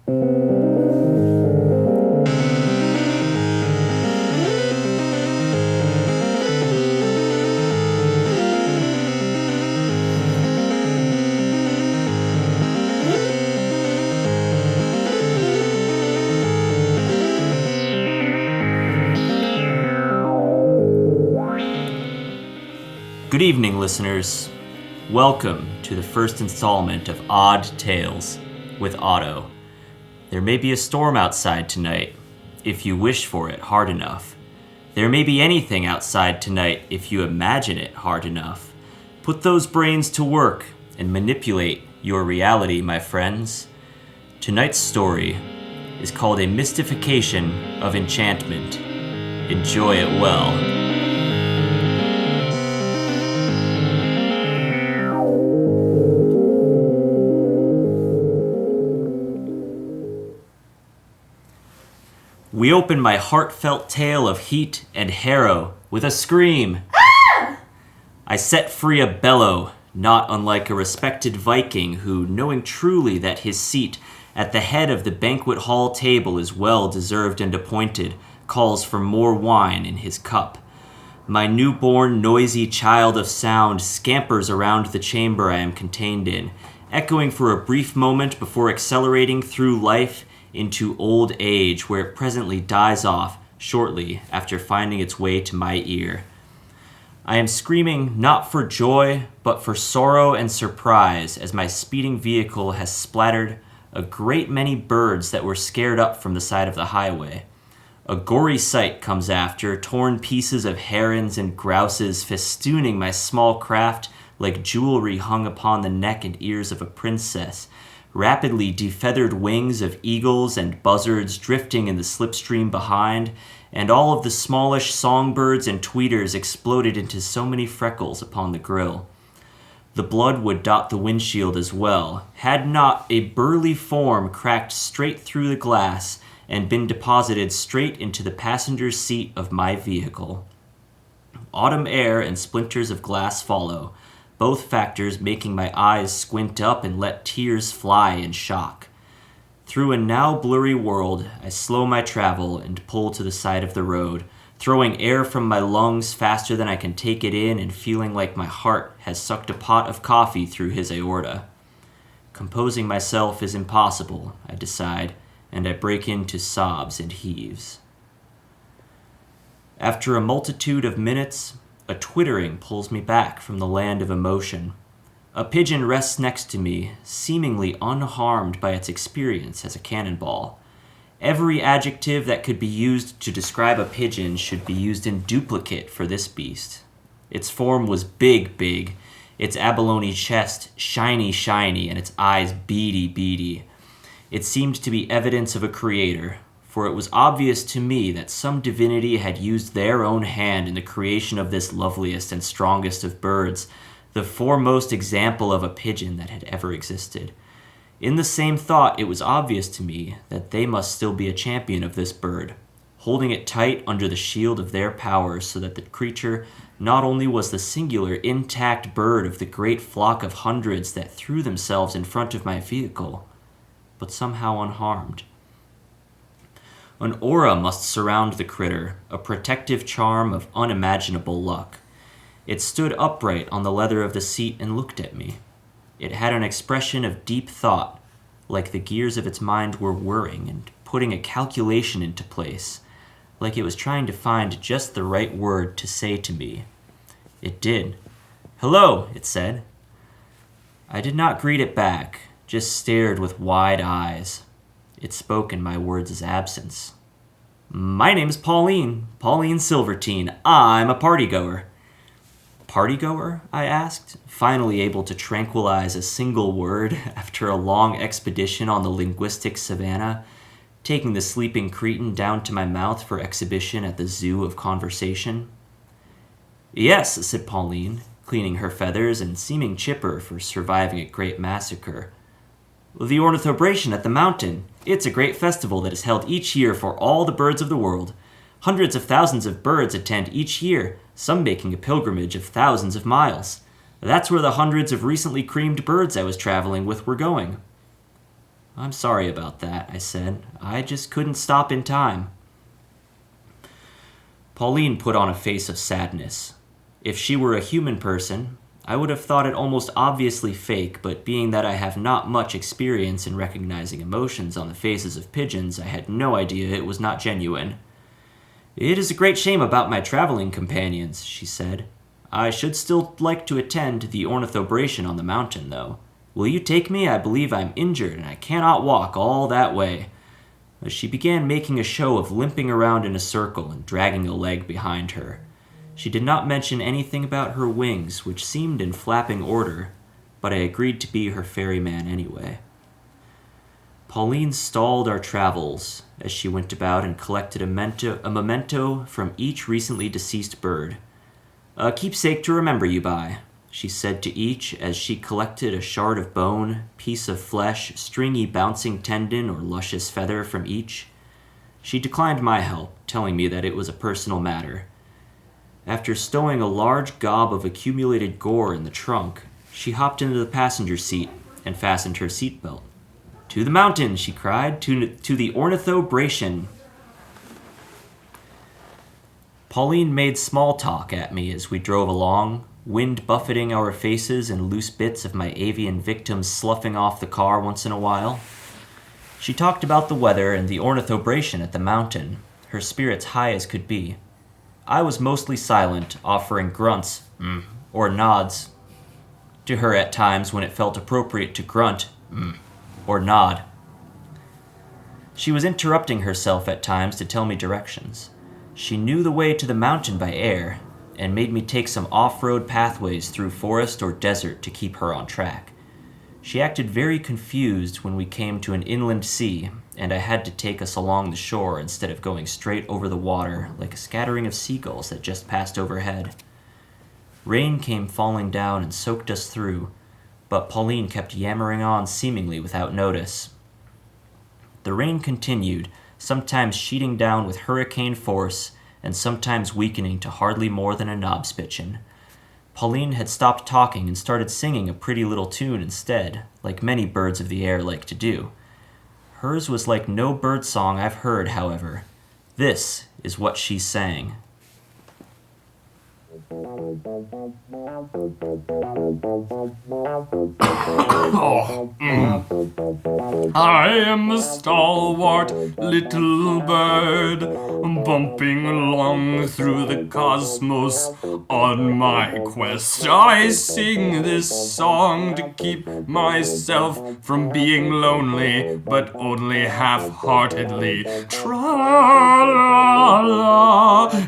Good evening, listeners. Welcome to the first installment of Odd Tales with Otto. There may be a storm outside tonight, if you wish for it hard enough. There may be anything outside tonight if you imagine it hard enough. Put those brains to work and manipulate your reality, my friends. Tonight's story is called A Mystification of Enchantment. Enjoy it well. We open my heartfelt tale of heat and harrow with a scream. Ah! I set free a bellow, not unlike a respected Viking who, knowing truly that his seat at the head of the banquet hall table is well deserved and appointed, calls for more wine in his cup. My newborn, noisy child of sound scampers around the chamber I am contained in, echoing for a brief moment before accelerating through life into old age, where it presently dies off shortly after finding its way to my ear. I am screaming not for joy, but for sorrow and surprise, as my speeding vehicle has splattered a great many birds that were scared up from the side of the highway. A gory sight comes after, torn pieces of herons and grouses festooning my small craft like jewelry hung upon the neck and ears of a princess, rapidly defeathered wings of eagles and buzzards drifting in the slipstream behind, and all of the smallish songbirds and tweeters exploded into so many freckles upon the grill. The blood would dot the windshield as well, had not a burly form cracked straight through the glass and been deposited straight into the passenger's seat of my vehicle. Autumn air and splinters of glass follow, both factors making my eyes squint up and let tears fly in shock. Through a now blurry world, I slow my travel and pull to the side of the road, throwing air from my lungs faster than I can take it in and feeling like my heart has sucked a pot of coffee through his aorta. Composing myself is impossible, I decide, and I break into sobs and heaves. After a multitude of minutes, a twittering pulls me back from the land of emotion. A pigeon rests next to me, seemingly unharmed by its experience as a cannonball. Every adjective that could be used to describe a pigeon should be used in duplicate for this beast. Its form was big, its abalone chest shiny, and its eyes beady. It seemed to be evidence of a creator, for it was obvious to me that some divinity had used their own hand in the creation of this loveliest and strongest of birds, the foremost example of a pigeon that had ever existed. In the same thought, it was obvious to me that they must still be a champion of this bird, holding it tight under the shield of their powers so that the creature not only was the singular, intact bird of the great flock of hundreds that threw themselves in front of my vehicle, but somehow unharmed. An aura must surround the critter, a protective charm of unimaginable luck. It stood upright on the leather of the seat and looked at me. It had an expression of deep thought, like the gears of its mind were whirring and putting a calculation into place, like it was trying to find just the right word to say to me. It did. "Hello," it said. I did not greet it back, just stared with wide eyes. It spoke in my words' absence. "My name's Pauline Silvertine. I'm a partygoer." "Partygoer?" I asked, finally able to tranquilize a single word after a long expedition on the linguistic savannah, taking the sleeping cretin down to my mouth for exhibition at the zoo of conversation. "Yes," said Pauline, cleaning her feathers and seeming chipper for surviving a great massacre. "The ornithobration at the mountain. It's a great festival that is held each year for all the birds of the world. Hundreds of thousands of birds attend each year, some making a pilgrimage of thousands of miles. That's where the hundreds of recently creamed birds I was traveling with were going." I'm sorry about that, I said. I just couldn't stop in time. Pauline put on a face of sadness. If she were a human person, I would have thought it almost obviously fake, but being that I have not much experience in recognizing emotions on the faces of pigeons, I had no idea it was not genuine. It is a great shame about my traveling companions, she said. I should still like to attend the ornithobration on the mountain, though. Will you take me? I believe I'm injured and I cannot walk all that way. She began making a show of limping around in a circle and dragging a leg behind her. She did not mention anything about her wings, which seemed in flapping order, but I agreed to be her ferryman anyway. Pauline stalled our travels as she went about and collected a memento from each recently deceased bird. A keepsake to remember you by, she said to each as she collected a shard of bone, piece of flesh, stringy bouncing tendon, or luscious feather from each. She declined my help, telling me that it was a personal matter. After stowing a large gob of accumulated gore in the trunk, she hopped into the passenger seat and fastened her seatbelt. To the mountain, she cried, to the ornithobration. Pauline made small talk at me as we drove along, wind buffeting our faces and loose bits of my avian victims sloughing off the car once in a while. She talked about the weather and the ornithobration at the mountain, her spirits high as could be. I was mostly silent, offering grunts, or nods to her at times when it felt appropriate to grunt, or nod. She was interrupting herself at times to tell me directions. She knew the way to the mountain by air, and made me take some off-road pathways through forest or desert to keep her on track. She acted very confused when we came to an inland sea, and I had to take us along the shore instead of going straight over the water like a scattering of seagulls that just passed overhead. Rain came falling down and soaked us through, but Pauline kept yammering on seemingly without notice. The rain continued, sometimes sheeting down with hurricane force and sometimes weakening to hardly more than a knobspitchin. Pauline had stopped talking and started singing a pretty little tune instead, like many birds of the air like to do. Hers was like no bird song I've heard, however. This is what she sang. I am a stalwart little bird, bumping along through the cosmos on my quest. I sing this song to keep myself from being lonely, but only half-heartedly. Tra-la-la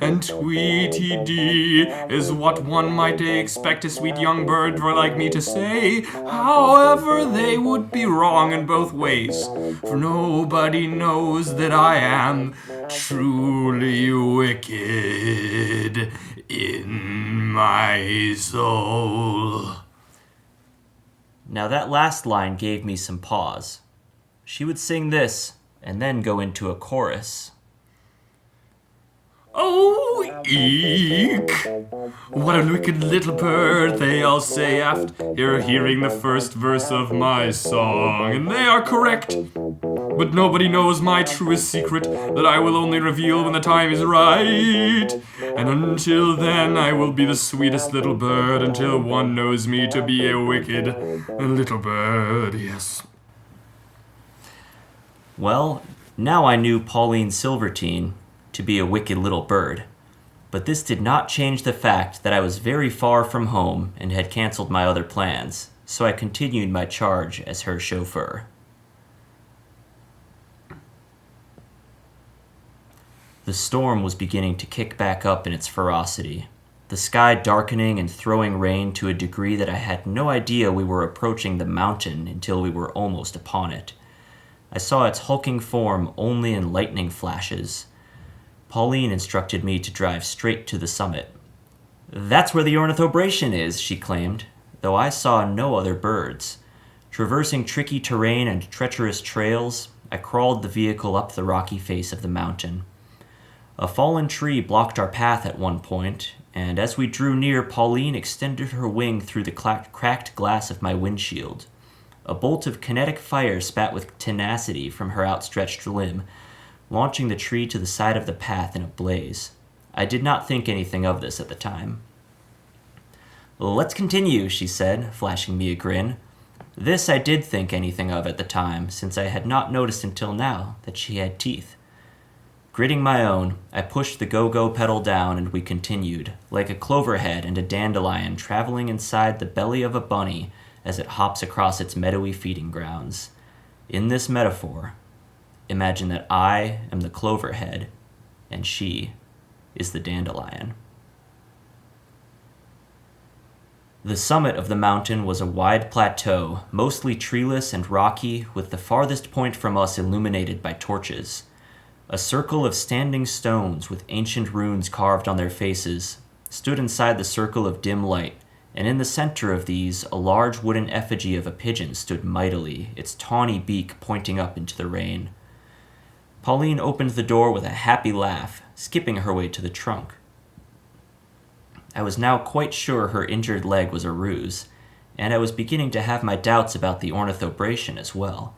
and Tweety-dee is what one might expect a sweet young bird like me to say. However, they would be wrong in both ways, for nobody knows that I am truly wicked in my soul. Now that last line gave me some pause. She would sing this, and then go into a chorus. Oh, eek! What a wicked little bird, they all say after hearing the first verse of my song, and they are correct. But nobody knows my truest secret that I will only reveal when the time is right. And until then, I will be the sweetest little bird until one knows me to be a wicked little bird, yes. Well, now I knew Pauline Silvertine to be a wicked little bird, but this did not change the fact that I was very far from home and had canceled my other plans, so I continued my charge as her chauffeur. The storm was beginning to kick back up in its ferocity, the sky darkening and throwing rain to a degree that I had no idea we were approaching the mountain until we were almost upon it. I saw its hulking form only in lightning flashes. Pauline instructed me to drive straight to the summit. That's where the ornithobration is, she claimed, though I saw no other birds. Traversing tricky terrain and treacherous trails, I crawled the vehicle up the rocky face of the mountain. A fallen tree blocked our path at one point, and as we drew near, Pauline extended her wing through the cracked glass of my windshield. A bolt of kinetic fire spat with tenacity from her outstretched limb, launching the tree to the side of the path in a blaze. I did not think anything of this at the time. "Let's continue," she said, flashing me a grin. This I did think anything of at the time, since I had not noticed until now that she had teeth. Gritting my own, I pushed the go-go pedal down and we continued, like a cloverhead and a dandelion traveling inside the belly of a bunny as it hops across its meadowy feeding grounds. In this metaphor, imagine that I am the cloverhead and she is the dandelion. The summit of the mountain was a wide plateau, mostly treeless and rocky, with the farthest point from us illuminated by torches. A circle of standing stones with ancient runes carved on their faces stood inside the circle of dim light, and in the center of these a large wooden effigy of a pigeon stood mightily, its tawny beak pointing up into the rain. Pauline opened the door with a happy laugh, skipping her way to the trunk. I was now quite sure her injured leg was a ruse, and I was beginning to have my doubts about the ornithobration as well.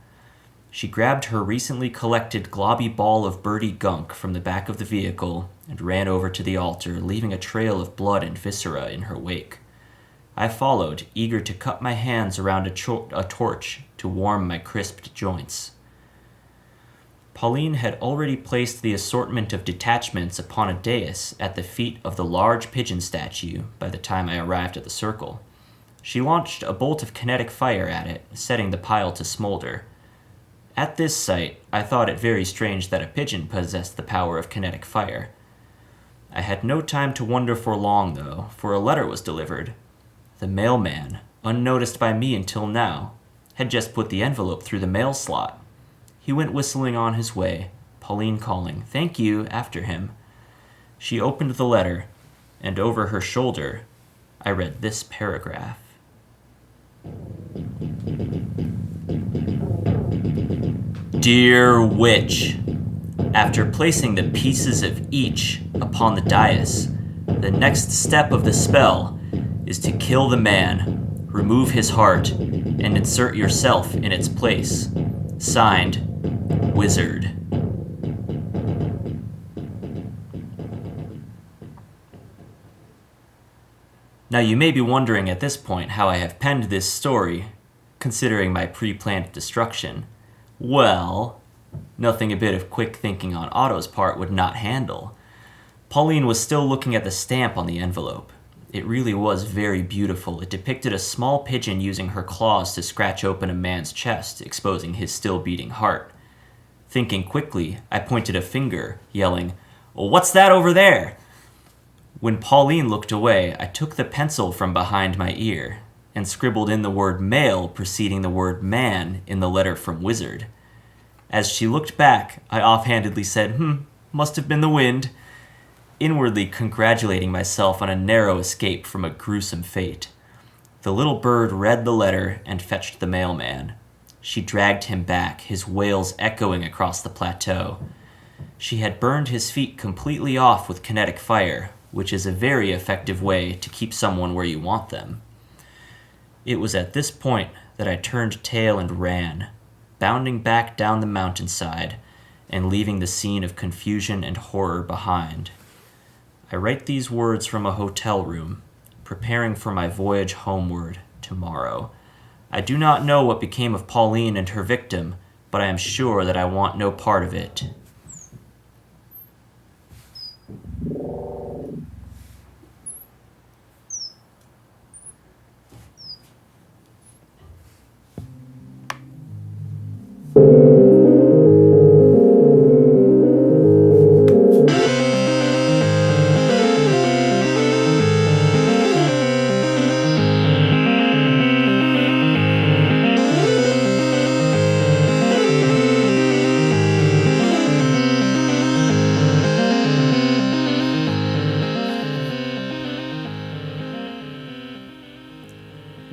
She grabbed her recently collected globby ball of birdie gunk from the back of the vehicle and ran over to the altar, leaving a trail of blood and viscera in her wake. I followed, eager to cut my hands around a torch to warm my crisped joints. Pauline had already placed the assortment of detachments upon a dais at the feet of the large pigeon statue by the time I arrived at the circle. She launched a bolt of kinetic fire at it, setting the pile to smolder. At this sight, I thought it very strange that a pigeon possessed the power of kinetic fire. I had no time to wonder for long, though, for a letter was delivered. The mailman, unnoticed by me until now, had just put the envelope through the mail slot. He went whistling on his way, Pauline calling, "Thank you," after him. She opened the letter, and over her shoulder, I read this paragraph. Dear Witch, after placing the pieces of each upon the dais, the next step of the spell is to kill the man, remove his heart, and insert yourself in its place. Signed, Wizard. Now you may be wondering at this point how I have penned this story, considering my pre-planned destruction. Well, nothing a bit of quick thinking on Otto's part would not handle. Pauline was still looking at the stamp on the envelope. It really was very beautiful. It depicted a small pigeon using her claws to scratch open a man's chest, exposing his still beating heart. Thinking quickly, I pointed a finger, yelling, "What's that over there?" When Pauline looked away, I took the pencil from behind my ear and scribbled in the word male preceding the word man in the letter from Wizard. As she looked back, I offhandedly said, must have been the wind, inwardly congratulating myself on a narrow escape from a gruesome fate. The little bird read the letter and fetched the mailman. She dragged him back, his wails echoing across the plateau. She had burned his feet completely off with kinetic fire, which is a very effective way to keep someone where you want them. It was at this point that I turned tail and ran, bounding back down the mountainside and leaving the scene of confusion and horror behind. I write these words from a hotel room, preparing for my voyage homeward tomorrow. I do not know what became of Pauline and her victim, but I am sure that I want no part of it.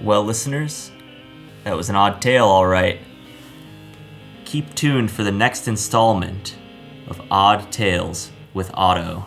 Well, listeners, that was an odd tale, all right. Keep tuned for the next installment of Odd Tales with Otto.